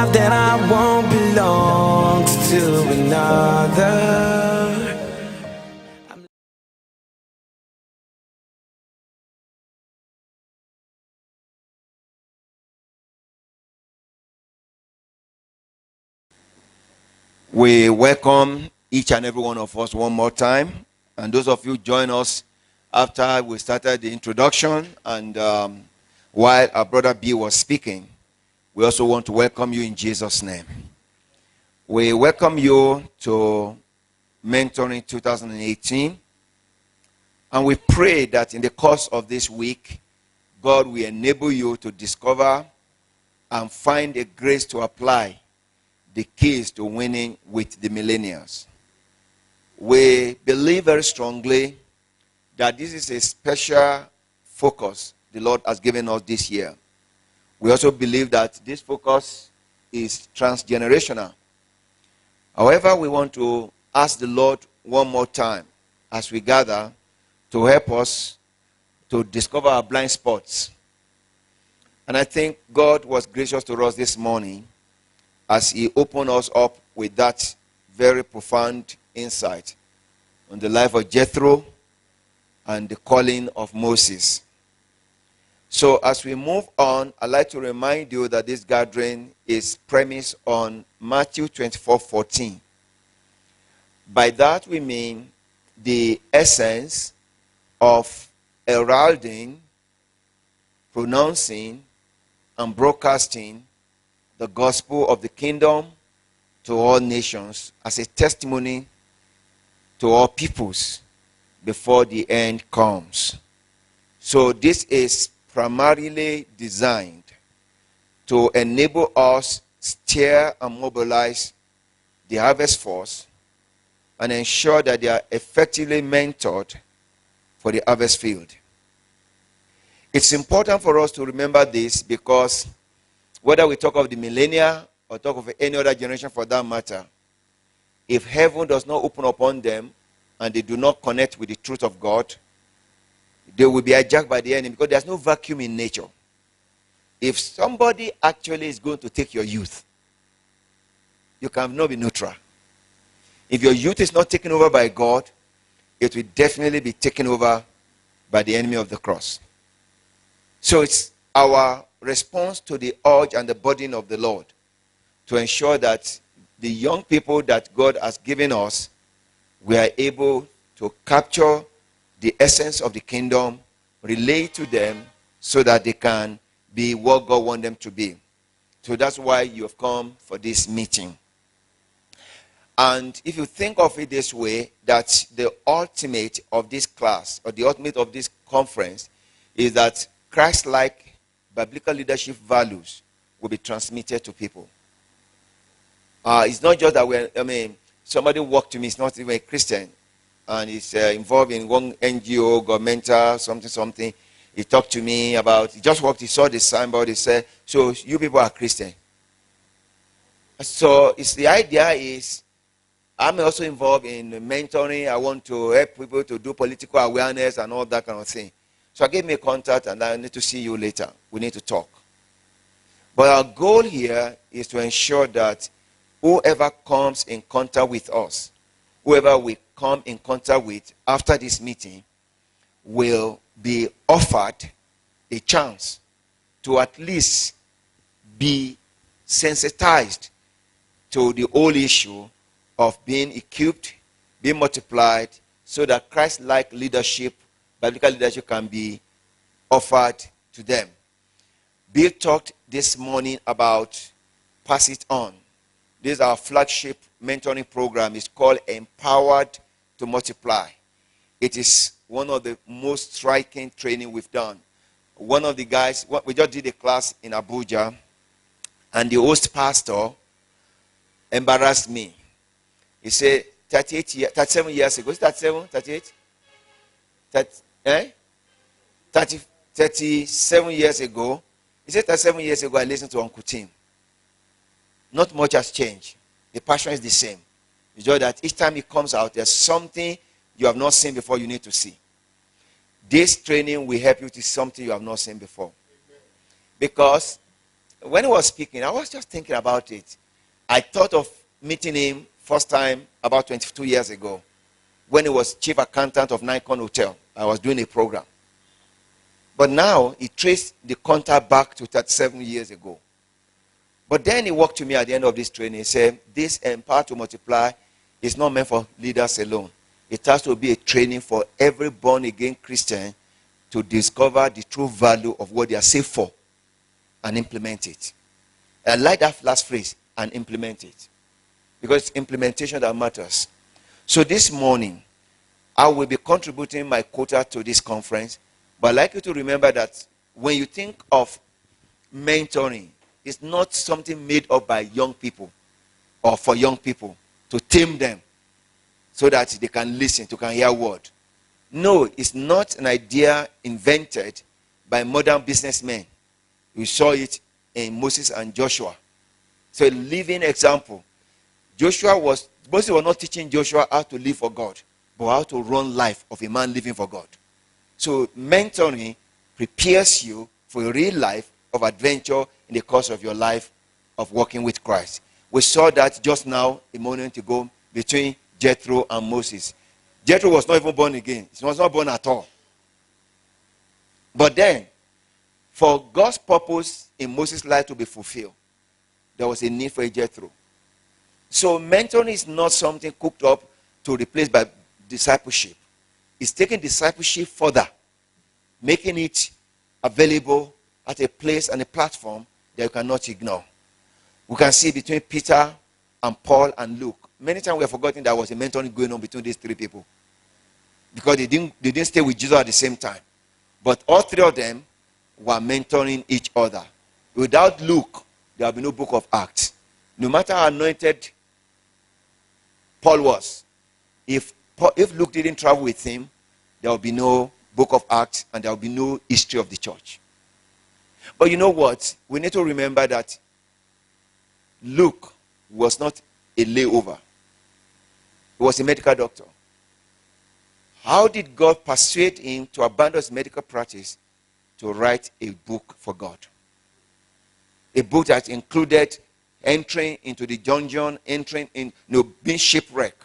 enough that I won't belong to another. We welcome each and every one of us one more time. And those of you join us after we started the introduction and while our brother B was speaking, we also want to welcome you in Jesus' name. We welcome you to Mentoring 2018. And we pray that in the course of this week, God will enable you to discover and find a grace to apply the keys to winning with the millennials. We believe very strongly that this is a special focus the Lord has given us this year. We also believe that this focus is transgenerational. However, we want to ask the Lord one more time as we gather to help us to discover our blind spots. And I think God was gracious to us this morning as he opened us up with that very profound insight on the life of Jethro and the calling of Moses. So as we move on, I'd like to remind you that this gathering is premised on Matthew 24:14. By that we mean the essence of heralding, pronouncing, and broadcasting the gospel of the kingdom to all nations as a testimony to all peoples before the end comes. So this is primarily designed to enable us steer and mobilize the harvest force and ensure that they are effectively mentored for the harvest field. It's important for us to remember this because whether we talk of the millennial or talk of any other generation for that matter, if heaven does not open upon them and they do not connect with the truth of God, they will be hijacked by the enemy because there's no vacuum in nature. If somebody actually is going to take your youth, you cannot be neutral. If your youth is not taken over by God, it will definitely be taken over by the enemy of the cross. So it's our response to the urge and the burden of the Lord to ensure that the young people that God has given us, we are able to capture the essence of the kingdom, relate to them so that they can be what God wants them to be. So that's why you have come for this meeting. And if you think of it this way, that the ultimate of this class or the ultimate of this conference is that Christ-like biblical leadership values will be transmitted to people. It's not just that somebody walked to me, it's not even a Christian, and he's involved in one NGO, governmental, something. He talked to me about, he just walked, he saw the signboard, he said, so you people are Christian. So the idea is, I'm also involved in mentoring. I want to help people to do political awareness and all that kind of thing. So I gave me a contact and I need to see you later. We need to talk. But our goal here is to ensure that whoever comes in contact with us, whoever we come in contact with after this meeting, will be offered a chance to at least be sensitized to the whole issue of being equipped, being multiplied, so that Christ-like leadership, biblical leadership can be offered to them. Bill talked this morning about Pass It On. This is our flagship mentoring program. It's called Empowered to Multiply. It is one of the most striking training we've done. One of the guys, we just did a class in Abuja, and the host pastor embarrassed me. He said, 37 years ago, is it 37, 38? 37 years ago, he said 37 years ago I listened to Uncle Tim. Not much has changed. The passion is the same. It's just that each time it comes out, there's something you have not seen before you need to see. This training will help you to see something you have not seen before. Because When he was speaking, I was just thinking about it. I thought of meeting him first time about 22 years ago when he was chief accountant of Nikon Hotel. I was doing a program. But now he traced the contact back to 37 years ago. But then he walked to me at the end of this training. He said, this Empower to Multiply is not meant for leaders alone. It has to be a training for every born-again Christian to discover the true value of what they are saved for and implement it. And I like that last phrase, and implement it. Because it's implementation that matters. So this morning, I will be contributing my quota to this conference. But I'd like you to remember that when you think of mentoring, it's not something made up by young people or for young people to tame them so that they can listen, to can hear word. No, it's not an idea invented by modern businessmen. We saw it in Moses and Joshua. So a living example. Moses was not teaching Joshua how to live for God, but how to run life of a man living for God. So mentoring prepares you for a real life of adventure in the course of your life of walking with Christ. We saw that just now, a moment ago, between Jethro and Moses. Jethro was not even born again. He was not born at all. But then, for God's purpose in Moses' life to be fulfilled, there was a need for a Jethro. So mentoring is not something cooked up to replace by discipleship. It's taking discipleship further, making it available at a place and a platform that you cannot ignore. We can see between Peter and Paul and Luke. Many times we have forgotten there was a mentoring going on between these three people. Because they didn't stay with Jesus at the same time. But all three of them were mentoring each other. Without Luke, there will be no book of Acts. No matter how anointed Paul was, if Luke didn't travel with him, there will be no book of Acts and there will be no history of the church. But you know what? We need to remember that Luke was not a layover. He was a medical doctor. How did God persuade him to abandon his medical practice to write a book for God? A book that included entering into the dungeon, being shipwrecked.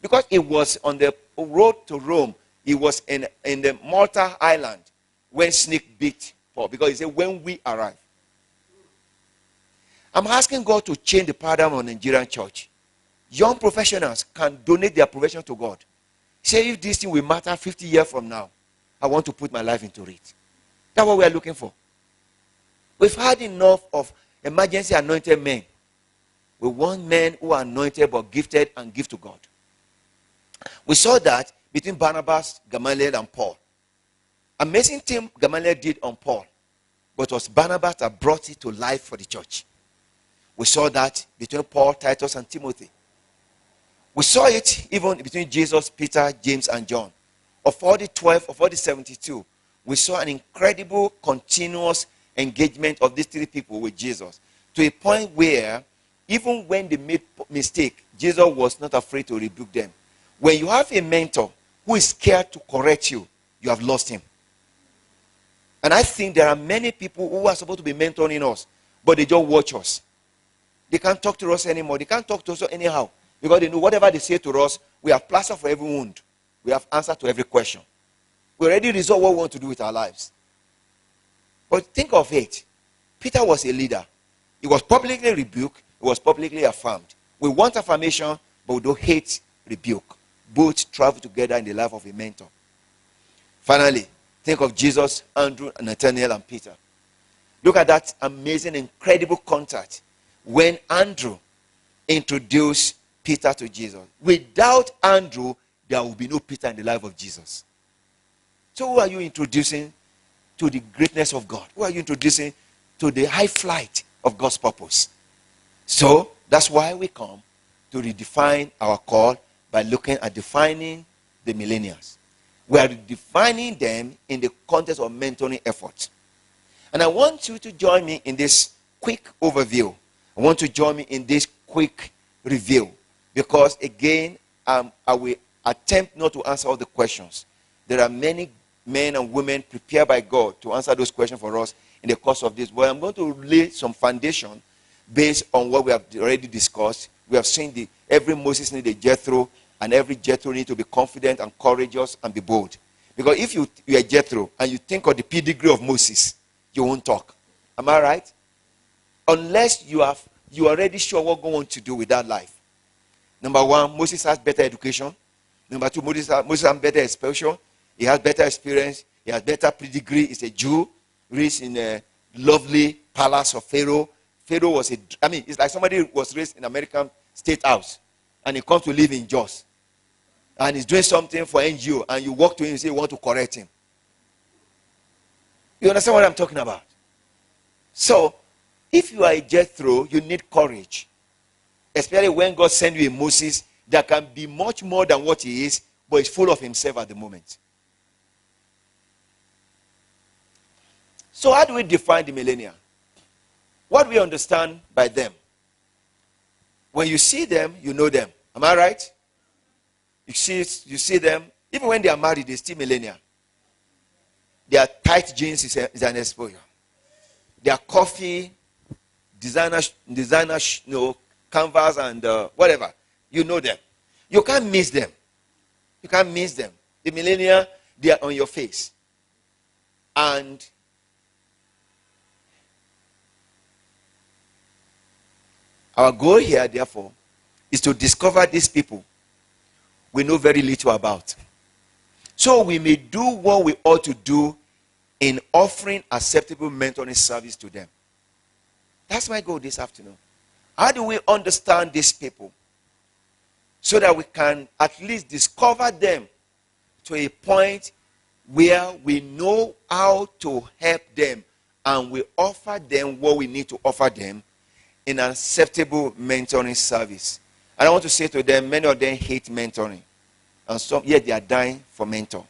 Because he was on the road to Rome. He was in the Malta island when snake bit Paul. Because he said, when we arrive. I'm asking God to change the paradigm of Nigerian church. Young professionals can donate their profession to God. Say, if this thing will matter 50 years from now, I want to put my life into it. That's what we are looking for. We've had enough of emergency anointed men. We want men who are anointed but gifted and give to God. We saw that between Barnabas, Gamaliel, and Paul. Amazing thing Gamaliel did on Paul, but it was Barnabas that brought it to life for the church. We saw that between Paul, Titus, and Timothy. We saw it even between Jesus, Peter, James, and John. Of all the 12, of all the 72, we saw an incredible continuous engagement of these three people with Jesus. To a point where, even when they made mistake, Jesus was not afraid to rebuke them. When you have a mentor who is scared to correct you, you have lost him. And I think there are many people who are supposed to be mentoring us, but they just watch us. They can't talk to us anymore. They can't talk to us anyhow. Because they know whatever they say to us, we have plaster for every wound. We have answer to every question. We already resolved what we want to do with our lives. But think of it. Peter was a leader. He was publicly rebuked. He was publicly affirmed. We want affirmation, but we don't hate rebuke. Both travel together in the life of a mentor. Finally, think of Jesus, Andrew, Nathaniel, and Peter. Look at that amazing, incredible contact when Andrew introduced Peter to Jesus. Without Andrew, there will be no Peter in the life of Jesus. So who are you introducing to the greatness of God? Who are you introducing to the high flight of God's purpose? So that's why we come to redefine our call by looking at defining the millennials. We are defining them in the context of mentoring efforts. And I want you to join me in this quick overview. I want to join me in this quick review. Because again, I will attempt not to answer all the questions. There are many men and women prepared by God to answer those questions for us in the course of this. But I'm going to lay some foundation based on what we have already discussed. We have seen every Moses need a Jethro, and every Jethro need to be confident and courageous and be bold. Because if you are Jethro and you think of the pedigree of Moses, you won't talk. Am I right? Unless you are already sure what God wants to do with that life. Number one, Moses has better education. Number two, Moses has better exposure. He has better experience. He has better pedigree. He's a Jew, raised in a lovely palace of Pharaoh. Pharaoh was it's like somebody who was raised in American State House, and he comes to live in Jos. And he's doing something for NGO, and you walk to him and say you want to correct him. You understand what I'm talking about? So, if you are a Jethro, you need courage. Especially when God sends you a Moses that can be much more than what he is, but is full of himself at the moment. So how do we define the millennial? What do we understand by them? When you see them, you know them. Am I right? You see them, even when they are married, they're still millennial. Their tight jeans is an exposure. Their coffee, designer, canvas and whatever. You know them. You can't miss them. You can't miss them. The millennial, they are on your face. And our goal here, therefore, is to discover these people we know very little about. So we may do what we ought to do in offering acceptable mentoring service to them. That's my goal this afternoon. How do we understand these people so that we can at least discover them to a point where we know how to help them and we offer them what we need to offer them in an acceptable mentoring service? And I want to say to them, many of them hate mentoring. And some, yet they are dying for mentor.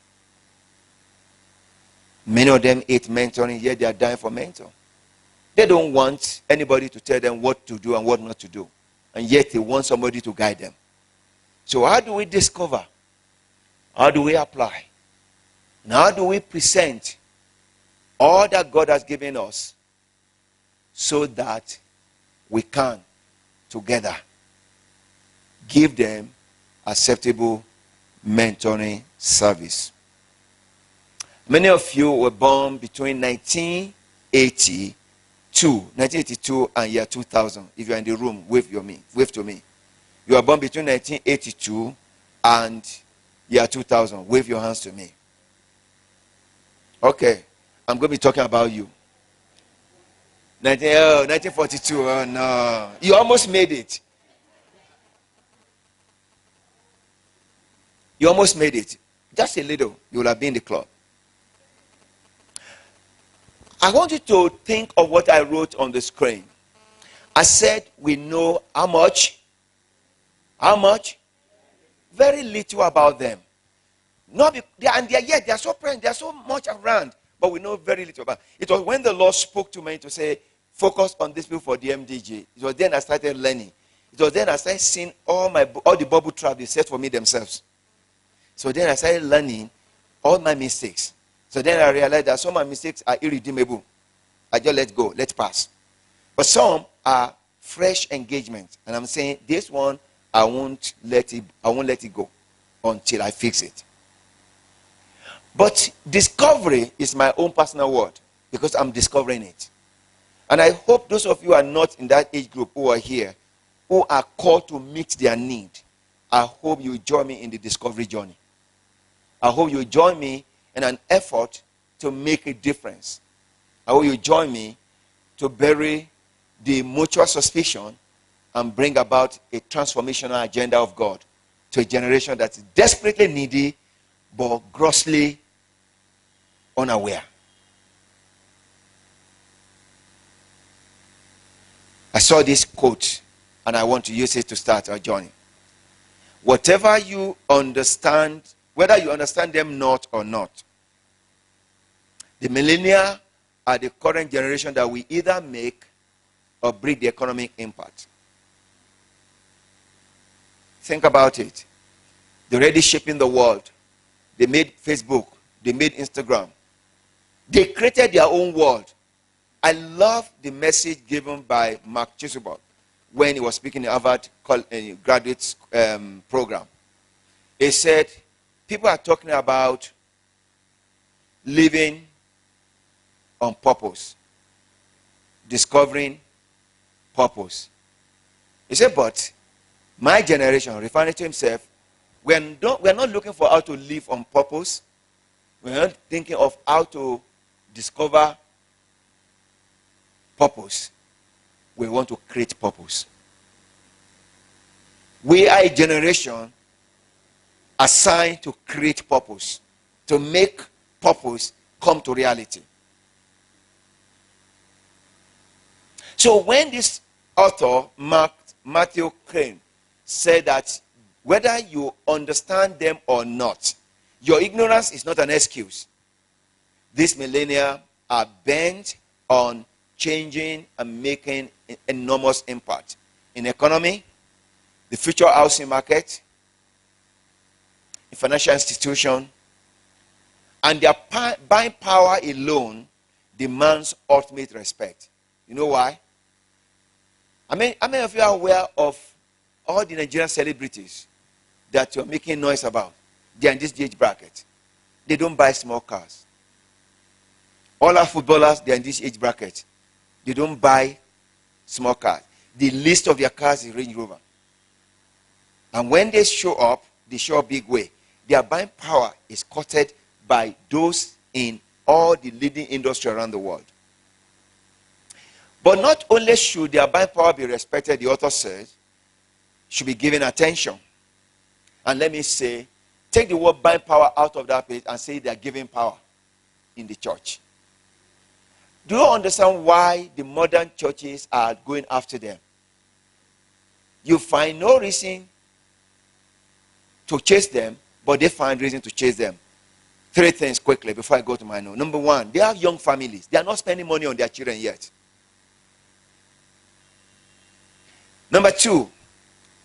Many of them hate mentoring, yet they are dying for mentor. They don't want anybody to tell them what to do and what not to do. And yet they want somebody to guide them. So how do we discover? How do we apply? And how do we present all that God has given us so that we can together give them acceptable mentoring service? Many of you were born between 1982 and year 2000. If you're in the room, wave to me. You were born between 1982 and year 2000. Wave your hands to me. Okay, I'm going to be talking about you. 1942. Oh no, you almost made it. You almost made it. Just a little, you will have been in the club. I want you to think of what I wrote on the screen. I said we know how much? How much? Very little about them. They are so present, they are so much around, but we know very little about. It was when the Lord spoke to me to say, focus on these people for the MDG. It was then I started learning. It was then I started seeing all the bubble trap they set for me themselves. So then I started learning all my mistakes. So then I realized that some of my mistakes are irredeemable. I just let go, let pass. But some are fresh engagement. And I'm saying, this one, I won't let it go until I fix it. But discovery is my own personal word because I'm discovering it. And I hope those of you who are not in that age group who are here, who are called to meet their need, I hope you join me in the discovery journey. I hope you join me in an effort to make a difference. I hope you join me to bury the mutual suspicion and bring about a transformational agenda of God to a generation that is desperately needy but grossly unaware. I saw this quote and I want to use it to start our journey. Whatever you understand, whether you understand them not or not, the millennials are the current generation that we either make or break the economic impact. Think about it. They're already shaping the world. They made Facebook. They made Instagram. They created their own world. I love the message given by Mark Chisubot when he was speaking at Harvard graduate program. He said, people are talking about living on purpose, discovering purpose. He said, but my generation, referring to himself, we're not looking for how to live on purpose. We're not thinking of how to discover purpose. We want to create purpose. We are a generation assigned to create purpose, to make purpose come to reality. So when this author, Matthew Crane, said that whether you understand them or not, your ignorance is not an excuse. These millennials are bent on changing and making enormous impact in economy, the future housing market, in financial institution, and their buying power alone demands ultimate respect. You know why? How many of you are aware of all the Nigerian celebrities that you're making noise about? They are in this age bracket. They don't buy small cars. All our footballers, they are in this age bracket. They don't buy small cars. The list of their cars is Range Rover. And when they show up big way. Their buying power is courted by those in all the leading industry around the world. But not only should their buying power be respected, the author says, should be given attention. And let me say, take the word buying power out of that page and say they are giving power in the church. Do you understand why the modern churches are going after them? You find no reason to chase them, but they find reason to chase them. 3 things quickly before I go to my note. Number 1, they have young families. They are not spending money on their children yet. Number 2,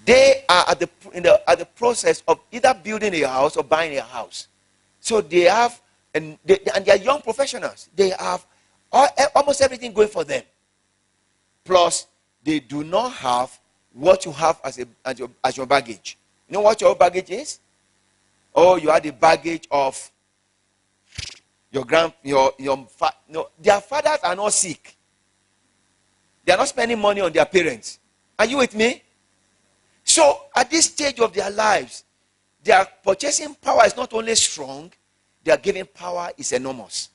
they are at the process of either building a house or buying a house. So they have, and they are young professionals. They have almost everything going for them. Plus, they do not have what you have as your baggage. You know what your baggage is? Oh, you have the baggage of their fathers are not sick. They are not spending money on their parents. Are you with me? So, at this stage of their lives, their purchasing power is not only strong, their giving power is enormous.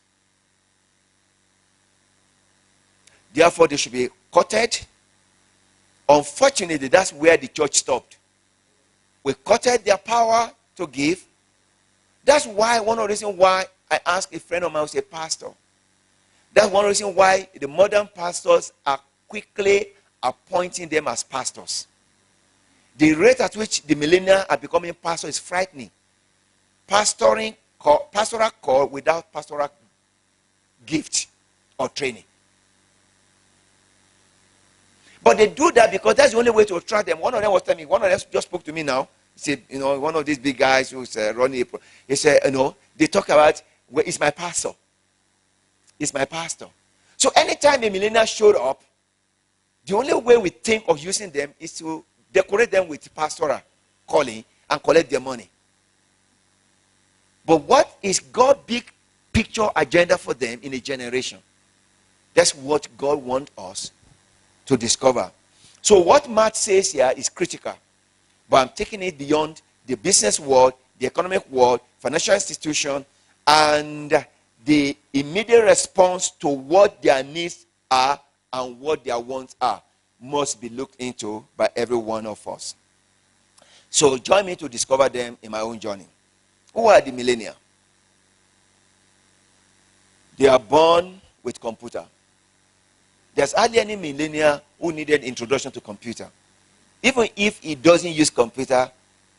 Therefore, they should be courted. Unfortunately, that's where the church stopped. We courted their power to give. That's why, one of the reasons why I asked a friend of mine who's a pastor. That's one reason why the modern pastors are quickly appointing them as pastors. The rate at which the millennials are becoming pastors is frightening. Pastoral call without pastoral gift or training. But they do that because that's the only way to attract them. One of them was telling me, one of them just spoke to me now. He said, one of these big guys who's running, he said, they talk about, well, it's my pastor. It's my pastor. So anytime a millennial showed up, the only way we think of using them is to decorate them with pastoral calling and collect their money. But what is God's big picture agenda for them in a generation? That's what God wants us to discover. So what Matt says here is critical. But I'm taking it beyond the business world, the economic world, financial institution, and the immediate response to what their needs are and what their wants are must be looked into by every one of us. So join me to discover them in my own journey. Who are the millennials? They are born with computer. There's hardly any millennial who needed introduction to computer. Even if he doesn't use computer,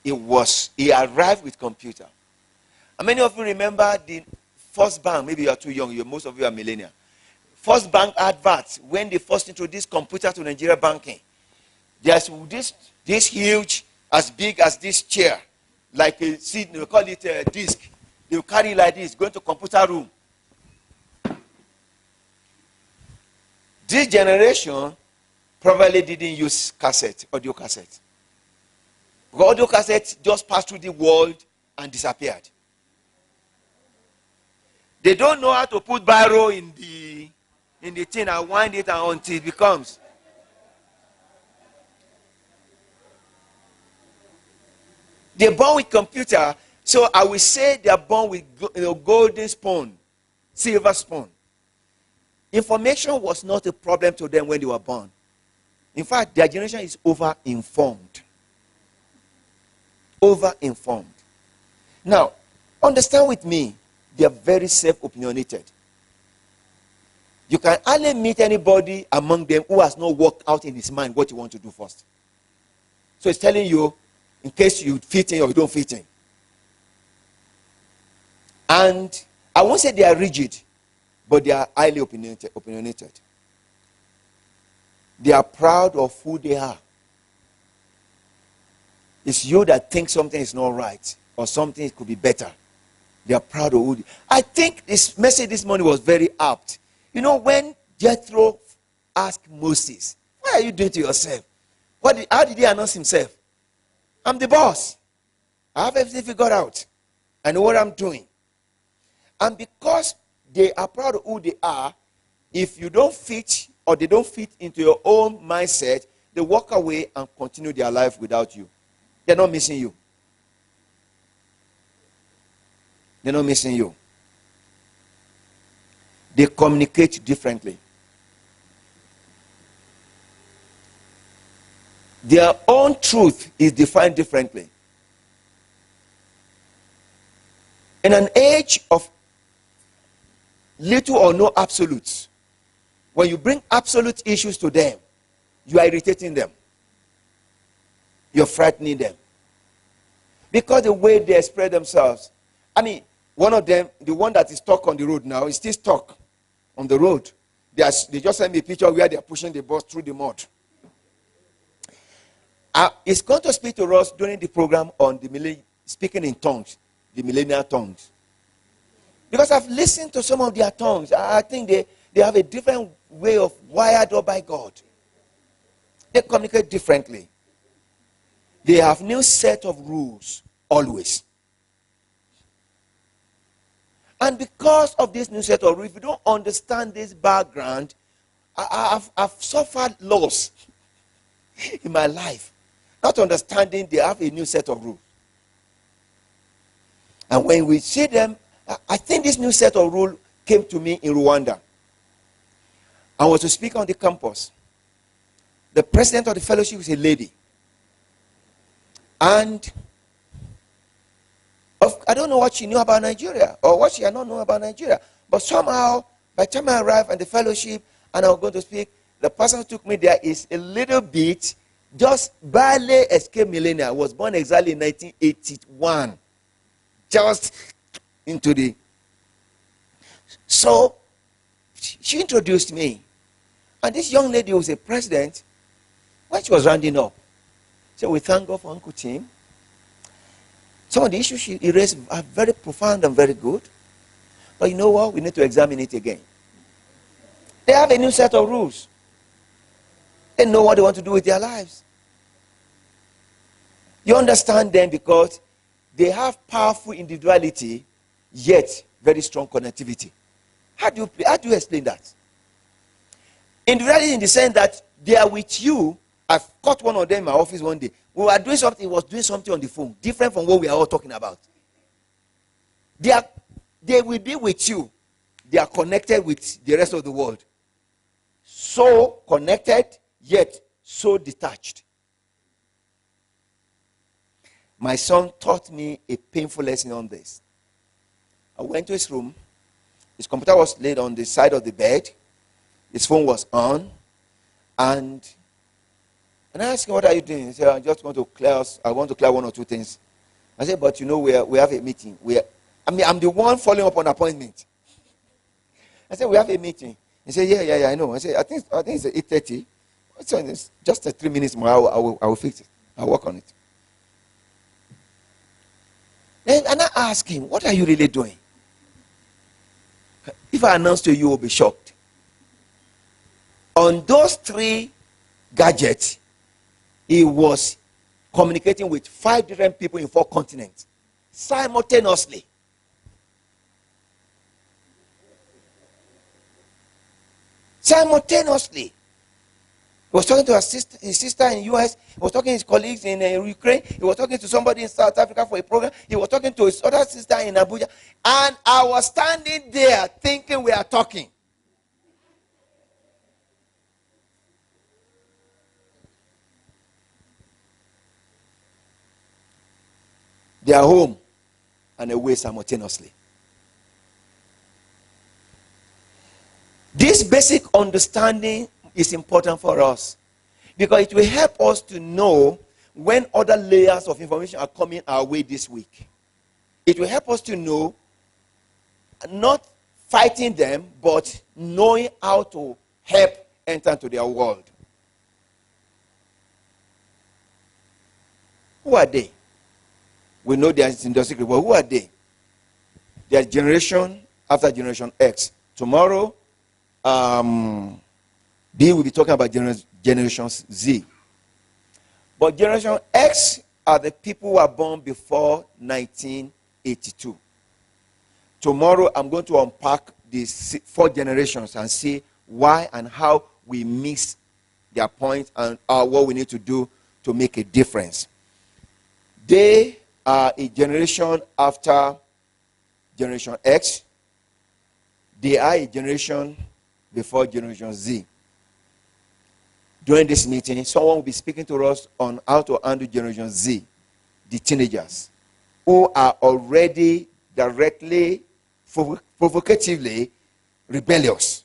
he arrived with computer. How many of you remember the first bank? Maybe you are too young. Most of you are millennial. First bank adverts when they first introduced computer to Nigeria banking. There's this huge, as big as this chair, like a seat. They call it a disc. They will carry it like this, going to computer room. This generation probably didn't use cassette, audio cassette. Because audio cassette just passed through the world and disappeared. They don't know how to put biro in the thing and wind it until it becomes. They're born with computer, so I will say they're born with golden spoon, silver spoon. Information was not a problem to them when they were born. In fact, their generation is over-informed. Over-informed. Now, understand with me, they are very self-opinionated. You can hardly meet anybody among them who has not worked out in his mind what you want to do first. So it's telling you, in case you fit in or you don't fit in. And I won't say they are rigid, but they are highly opinionated. They are proud of who they are. It's you that think something is not right or something could be better. They are proud of who they are. I think this message this morning was very apt. You know, when Jethro asked Moses, what are you doing to yourself? How did he announce himself? I'm the boss. I have everything figured out. I know what I'm doing. And because they are proud of who they are, if you don't fit or they don't fit into your own mindset, they walk away and continue their life without you. They're not missing you. They're not missing you. They communicate differently. Their own truth is defined differently. In an age of little or no absolutes, when you bring absolute issues to them, you are irritating them. You're frightening them. Because the way they express themselves. I mean, one of them, the one that is stuck on the road now, is still stuck on the road. They just sent me a picture where they are pushing the bus through the mud. It's going to speak to us during the program on speaking in tongues, the millennial tongues. Because I've listened to some of their tongues. I think they have a different way of wired up by God. They communicate differently. They have new set of rules always. And because of this new set of rules, if you don't understand this background, I've suffered loss in my life. Not understanding they have a new set of rules. And when we see them, I think this new set of rules came to me in Rwanda. I was to speak on the campus. The president of the fellowship is a lady. And I don't know what she knew about Nigeria or what she had not known about Nigeria. But somehow, by the time I arrived at the fellowship and I was going to speak, the person who took me there is a little bit, just barely escaped millennial. Was born exactly in 1981. Just into the... So, she introduced me. And this young lady was a president. When she was rounding up, so we thank God for Uncle Tim. Some of the issues she raised are very profound and very good. But you know what? We need to examine it again. They have a new set of rules. They know what they want to do with their lives. You understand them because they have powerful individuality, yet very strong connectivity. How do you explain that? Individuality in the sense that they are with you. I've caught one of them in my office one day. We were doing something, he was doing something on the phone, different from what we are all talking about. They will be with you. They are connected with the rest of the world. So connected, yet so detached. My son taught me a painful lesson on this. I went to his room. His computer was laid on the side of the bed. His phone was on. And I asked him, what are you doing? He said, I want to clear one or two things. I said, but you know, we have a meeting. I'm the one following up on appointment. I said, we have a meeting. He said, yeah, I know. I said, I think it's 8:30. It's just 3 minutes more. I will fix it. I'll work on it. And I asked him, what are you really doing? If I announce to you, you will be shocked. On those 3 gadgets, he was communicating with 5 different people in 4 continents simultaneously. Simultaneously. He was talking to his sister in the US. He was talking to his colleagues in Ukraine. He was talking to somebody in South Africa for a program. He was talking to his other sister in Abuja. And I was standing there thinking we are talking. They are home and away simultaneously. This basic understanding is important for us because it will help us to know when other layers of information are coming our way this week. It will help us to know, not fighting them, but knowing how to help enter into their world. Who are they? We know they are in the secret, but who are they? They are generation after generation X. Tomorrow, B will be talking about generation Z. But generation X are the people who are born before 1982. Tomorrow, I'm going to unpack these 4 generations and see why and how we miss their point and what we need to do to make a difference. They are a generation after generation X. They are a generation before generation Z. During this meeting, someone will be speaking to us on how to handle generation Z, the teenagers, who are already directly, provocatively rebellious.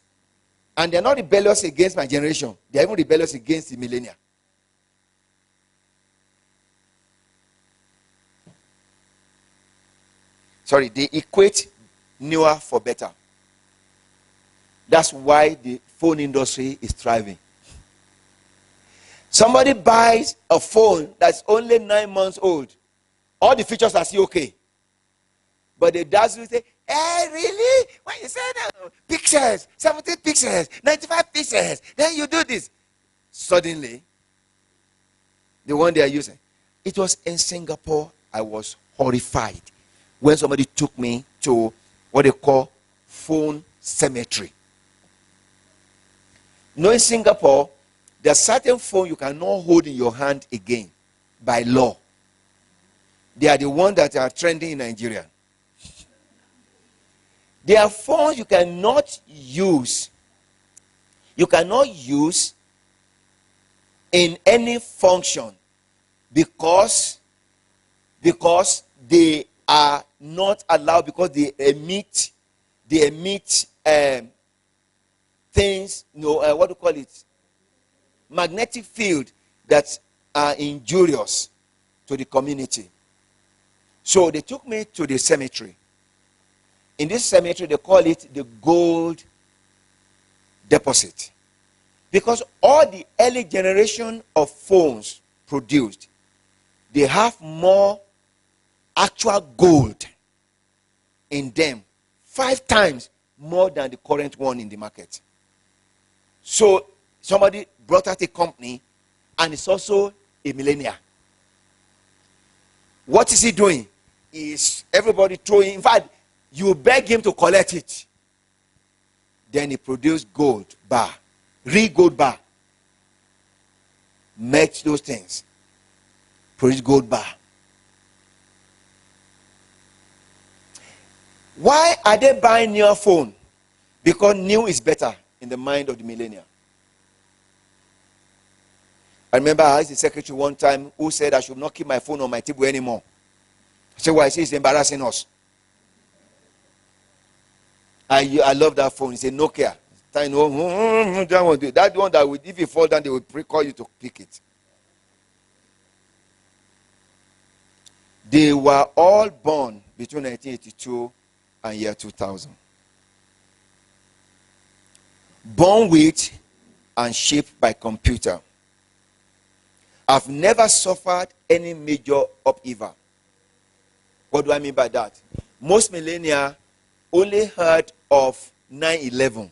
And they're not rebellious against my generation. They're even rebellious against the millennials. Sorry, they equate newer for better. That's why the phone industry is thriving. Somebody buys a phone that's only 9 months old. All the features are still okay. But the dazzle say, hey, really? When you say that, pixels, 17 pixels, 95 pixels, then you do this. Suddenly, the one they are using. It was in Singapore, I was horrified when somebody took me to what they call phone cemetery. In Singapore, there are certain phones you cannot hold in your hand again by law. They are the ones that are trending in Nigeria. There are phones you cannot use. You cannot use in any function because they are not allowed, because they emit things, what do you call it? Magnetic field that are injurious to the community. So they took me to the cemetery. In this cemetery, they call it the gold deposit. Because all the early generation of phones produced, they have more actual gold in them, 5 times more than the current one in the market. So somebody brought out a company, and it's also a millennial. What is he doing? Is everybody throwing? In fact, you beg him to collect it. Then he produced gold bar, real gold bar. Match those things. Produce gold bar. Why are they buying newer phone? Because new is better in the mind of the millennial. I remember I asked the secretary one time who said I should not keep my phone on my table anymore. I said, why? He said, it's embarrassing us. I love that phone. He said, Nokia. That one that would, if you fall down, they will call you to pick it. They were all born between 1982 and year 2000. Born with and shaped by computer. I've never suffered any major upheaval. What do I mean by that? Most millennials only heard of 9/11.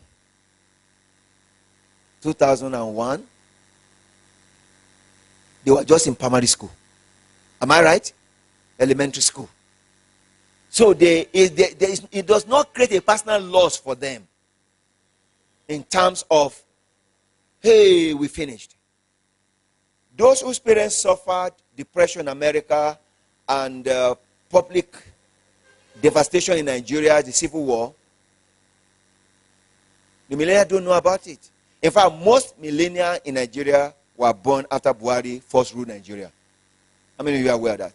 2001, they were just in primary school. Am I right? Elementary school. So it does not create a personal loss for them in terms of, hey, we finished. Those whose parents suffered depression in America and public devastation in Nigeria, the Civil War, the millennials don't know about it. In fact, most millennials in Nigeria were born after Buhari first ruled Nigeria. How many of you are aware of that?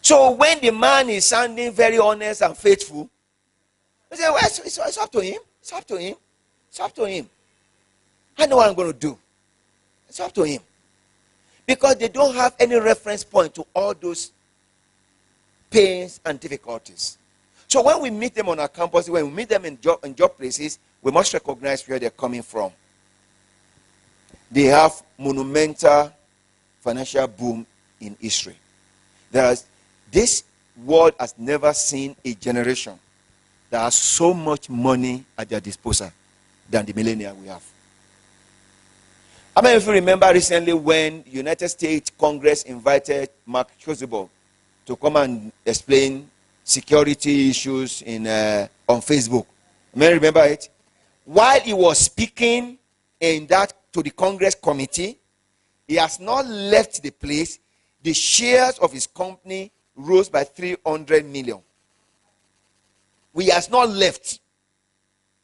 So when the man is sounding very honest and faithful, I say, well, it's up to him. It's up to him. It's up to him. I know what I'm going to do. It's up to him. Because they don't have any reference point to all those pains and difficulties. So when we meet them on our campus, when we meet them in job places, we must recognize where they're coming from. They have monumental financial boom in history. This world has never seen a generation that has so much money at their disposal than the millennial we have. How many of you remember recently when United States Congress invited Mark Zuckerberg to come and explain security issues on Facebook? May you remember it? While he was speaking in that to the Congress committee, he has not left the place. The shares of his company rose by 300 million. He has not left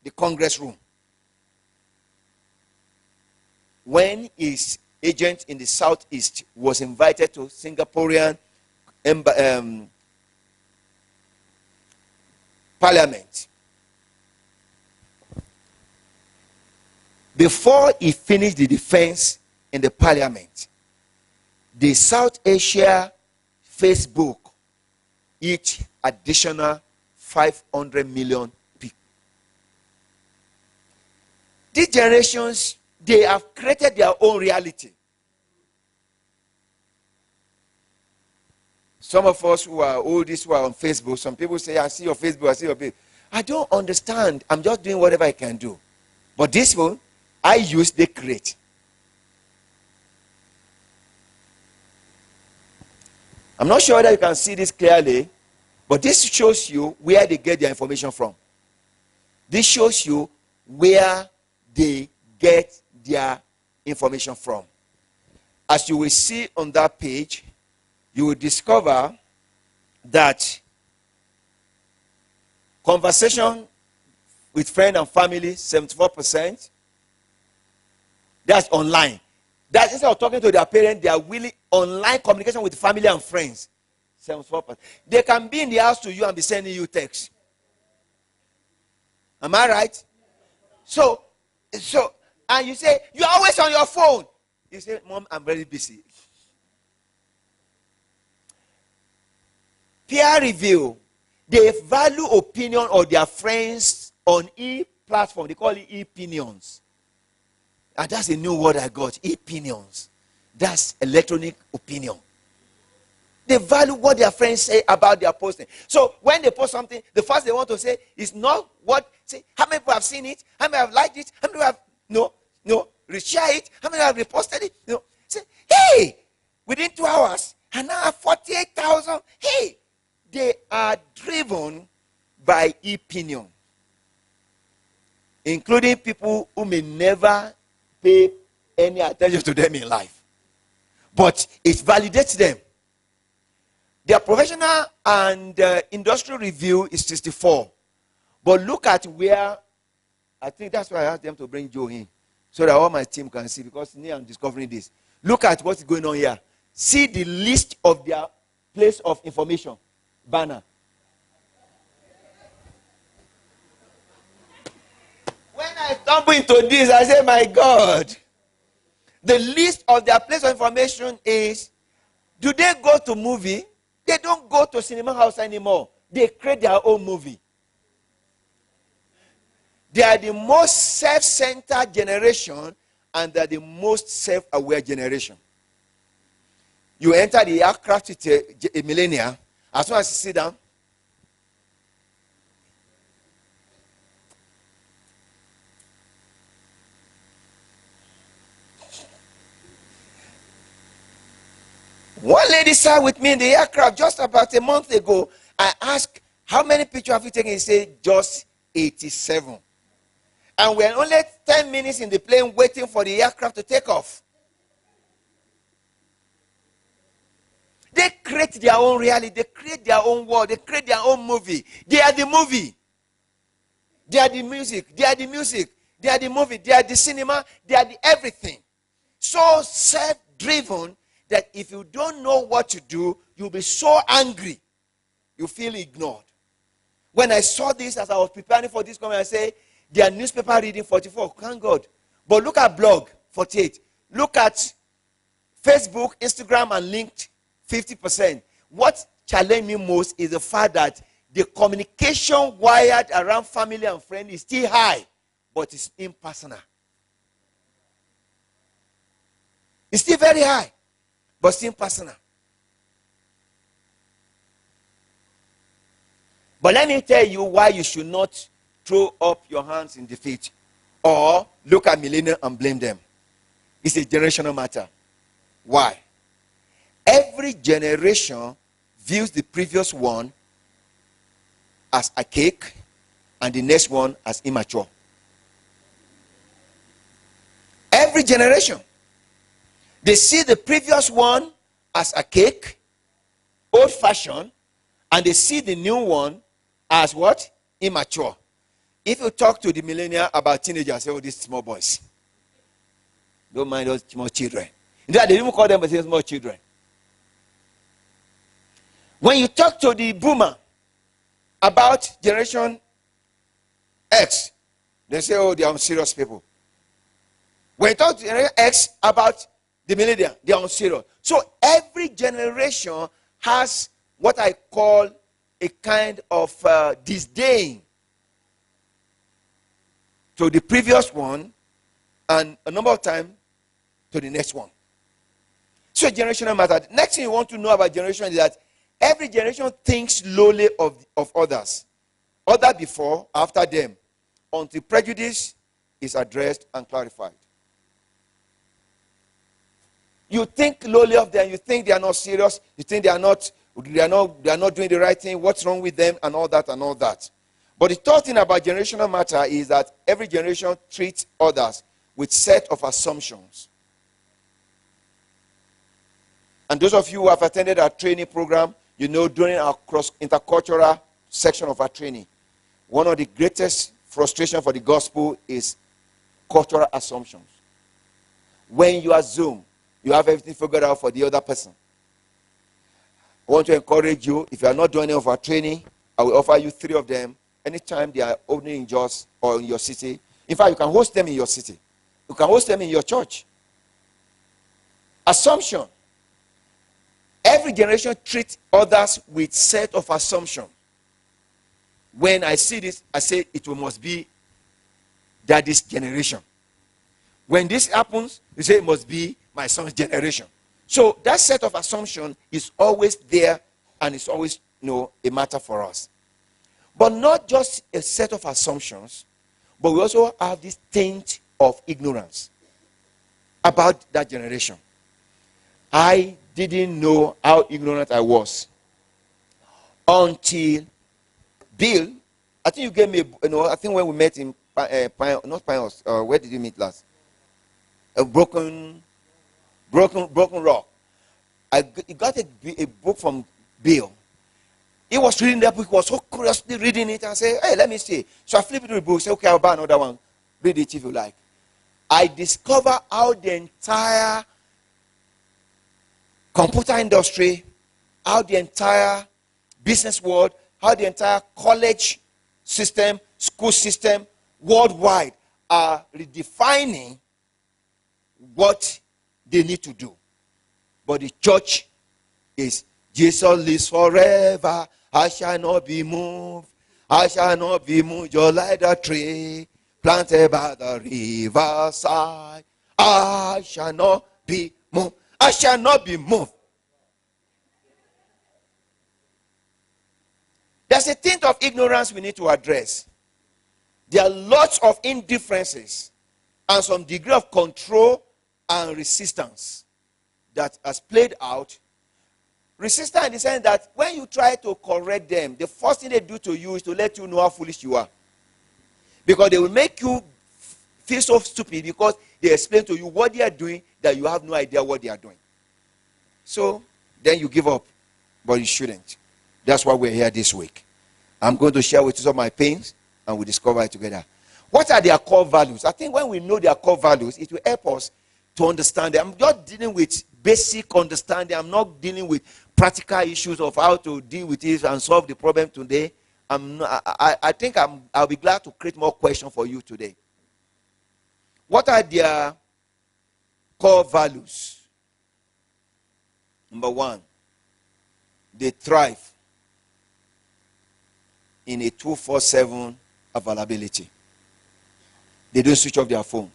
the Congress room. When his agent in the Southeast was invited to Singaporean parliament, before he finished the defense in the parliament, the South Asia Facebook each additional 500 million people. These generations, they have created their own reality. Some of us who are oldies who are on Facebook, some people say, I see your Facebook, I see your Facebook. I don't understand. I'm just doing whatever I can do. But this one, I use, they create. I'm not sure whether you can see this clearly, but this shows you where they get their information from. This shows you where they get their information from. As you will see on that page, you will discover that conversation with friends and family, 74%. That's online. That's instead of talking to their parents, they are willing online communication with family and friends. 74%. They can be in the house to you and be sending you texts. Am I right? So, and you say, you're always on your phone. You say, Mom, I'm very busy. Peer review. They value opinion of their friends on e-platform. They call it e-opinions. And that's a new word I got, opinions. That's electronic opinion. They value what their friends say about their posting. So when they post something, the first they want to say is not what, say, how many people have seen it? How many have liked it? How many have, reshare it? How many have reposted it? No. Say, hey, within 2 hours, and now I have 48,000. Hey, they are driven by opinion. Including people who may never pay any attention to them in life. But it validates them. Their professional and industrial review is 64. But look at where, I think that's why I asked them to bring Joe in. So that all my team can see, because me, I'm discovering this. Look at what's going on here. See the list of their place of information. Banner. When I stumble into this, I say, my God. The list of their place of information is, do they go to movie? They don't go to cinema house anymore. They create their own movie. They are the most self-centered generation, and they are the most self-aware generation. You enter the aircraft with a millennial, as soon as you sit down, One lady sat with me in the aircraft just about a month ago. I asked, how many pictures have you taken? He said, just 87. And we're only 10 minutes in the plane waiting for the aircraft to take off. They create their own reality. They create their own world. They create their own movie. They are the movie. They are the music. They are the music. They are the movie. They are the cinema. They are the everything. So self-driven that if you don't know what to do, you'll be so angry. You feel ignored. When I saw this as I was preparing for this comment, I say, they are newspaper reading 44. Thank God. But look at blog 48. Look at Facebook, Instagram, and linked 50%. What challenged me most is the fact that the communication wired around family and friends is still high, but it's impersonal. It's still very high, but still impersonal. But let me tell you why you should not throw up your hands in defeat or look at millennials and blame them. It's a generational matter. Why? Every generation views the previous one as archaic and the next one as immature. Every generation. They see the previous one as archaic, old-fashioned, and they see the new one as what? Immature. If you talk to the millennial about teenagers, say, oh, these small boys. Don't mind those small children. In fact, they even call them small children. When you talk to the boomer about Generation X, they say, oh, they are unserious people. When you talk to Generation X about the millennial, they are unserious. So every generation has what I call a kind of disdain to the previous one and a number of times to the next one. So generational matter. Next thing you want to know about generation is that every generation thinks lowly of others. Other before, after them, until prejudice is addressed and clarified. You think lowly of them, you think they are not serious, you think they are not doing the right thing, what's wrong with them, and all that and all that. But the third thing about generational matter is that every generation treats others with set of assumptions. And those of you who have attended our training program, you know during our intercultural section of our training, one of the greatest frustration for the gospel is cultural assumptions. When you assume, you have everything figured out for the other person. I want to encourage you, if you are not doing any of our training, I will offer you 3 of them anytime they are opening in Jos or in your city. In fact, you can host them in your city. You can host them in your church. Assumption. Every generation treats others with set of assumptions. When I see this, I say it must be daddy's generation. When this happens, you say it must be my son's generation. So that set of assumption is always there and it's always a matter for us. But not just a set of assumptions, but we also have this taint of ignorance about that generation. I didn't know how ignorant I was until Bill, I think you gave me, I think when we met in, not Pioneers, where did you meet last? A broken rock. He got a book from Bill. He was reading that book. He was so curiously reading it and said, hey, let me see. So I flipped through the book. Say, okay, I'll buy another one. Read it if you like. I discovered how the entire computer industry, how the entire business world, how the entire college system, school system, worldwide are redefining what they need to do. But the church is, Jesus lives forever. I shall not be moved. I shall not be moved. You're like a tree planted by the riverside. I shall not be moved. I shall not be moved. There's a tint of ignorance we need to address. There are lots of indifferences and some degree of control and resistance that has played out Resistant in the sense that when you try to correct them, the first thing they do to you is to let you know how foolish you are. Because they will make you feel so stupid because they explain to you what they are doing that you have no idea what they are doing. So then you give up, but you shouldn't. That's why we're here this week. I'm going to share with you some of my pains and we discover it together. What are their core values? I think when we know their core values, it will help us to understand them. I'm just dealing with basic understanding. I'm not dealing with practical issues of how to deal with it and solve the problem today. I think I'll be glad to create more questions for you today. What are their core values? Number one, they thrive in a 24/7 availability. They don't switch off their phone.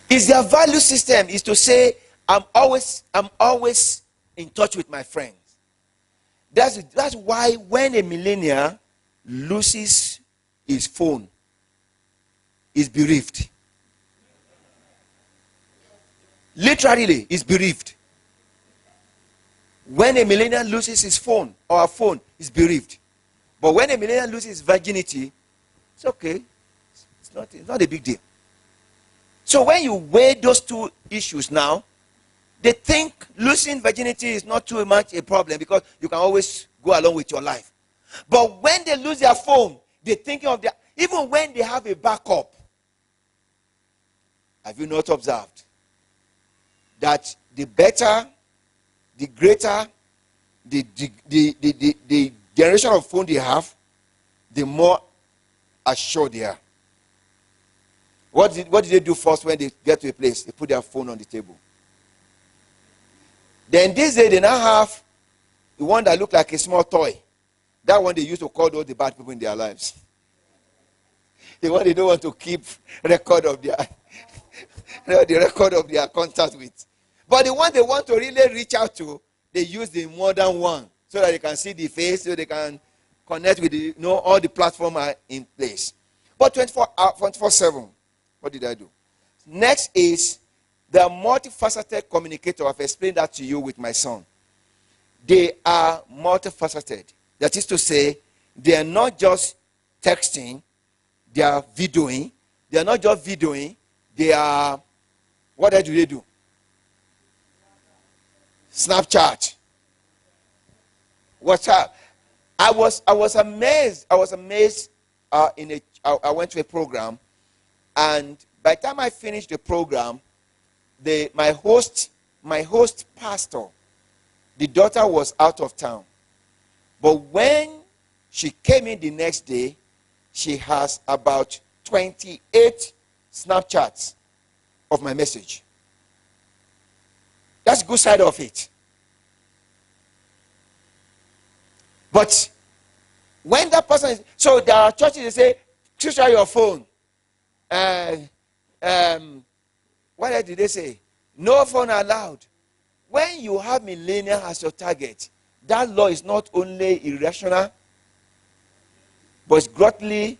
Is their value system is to say, I'm always in touch with my friends. That's why when a millennial loses his phone, he's bereaved. Literally, he's bereaved. When a millennial loses his phone or a phone, he's bereaved. But when a millennial loses his virginity, it's okay. It's not a big deal. So when you weigh those two issues now, they think losing virginity is not too much a problem because you can always go along with your life. But when they lose their phone, they're thinking of even when they have a backup. Have you not observed that the better, the greater, the generation of phone they have, the more assured they are? What did they do first when they get to a place? They put their phone on the table. Then this day they now have the one that looked like a small toy. That one they used to call those the bad people in their lives. The one they don't want to keep record of their the record of their contact with. But the one they want to really reach out to, they use the modern one so that they can see the face, so they can connect with all the platform are in place. But 24/7. What did I do? Next is the multifaceted communicator. I've explained that to you with my son. They are multifaceted. That is to say, they are not just texting, they are videoing. They are not just videoing, they are, what do they do? Snapchat. WhatsApp. I was amazed. I went to a program, and by the time I finished the program, my host pastor, the daughter was out of town. But when she came in the next day, she has about 28 Snapchats of my message. That's the good side of it. But when that person is, so there are churches that say, switch out your phone. What else did they say? No phone allowed. When you have millennial as your target, that law is not only irrational, but it's grossly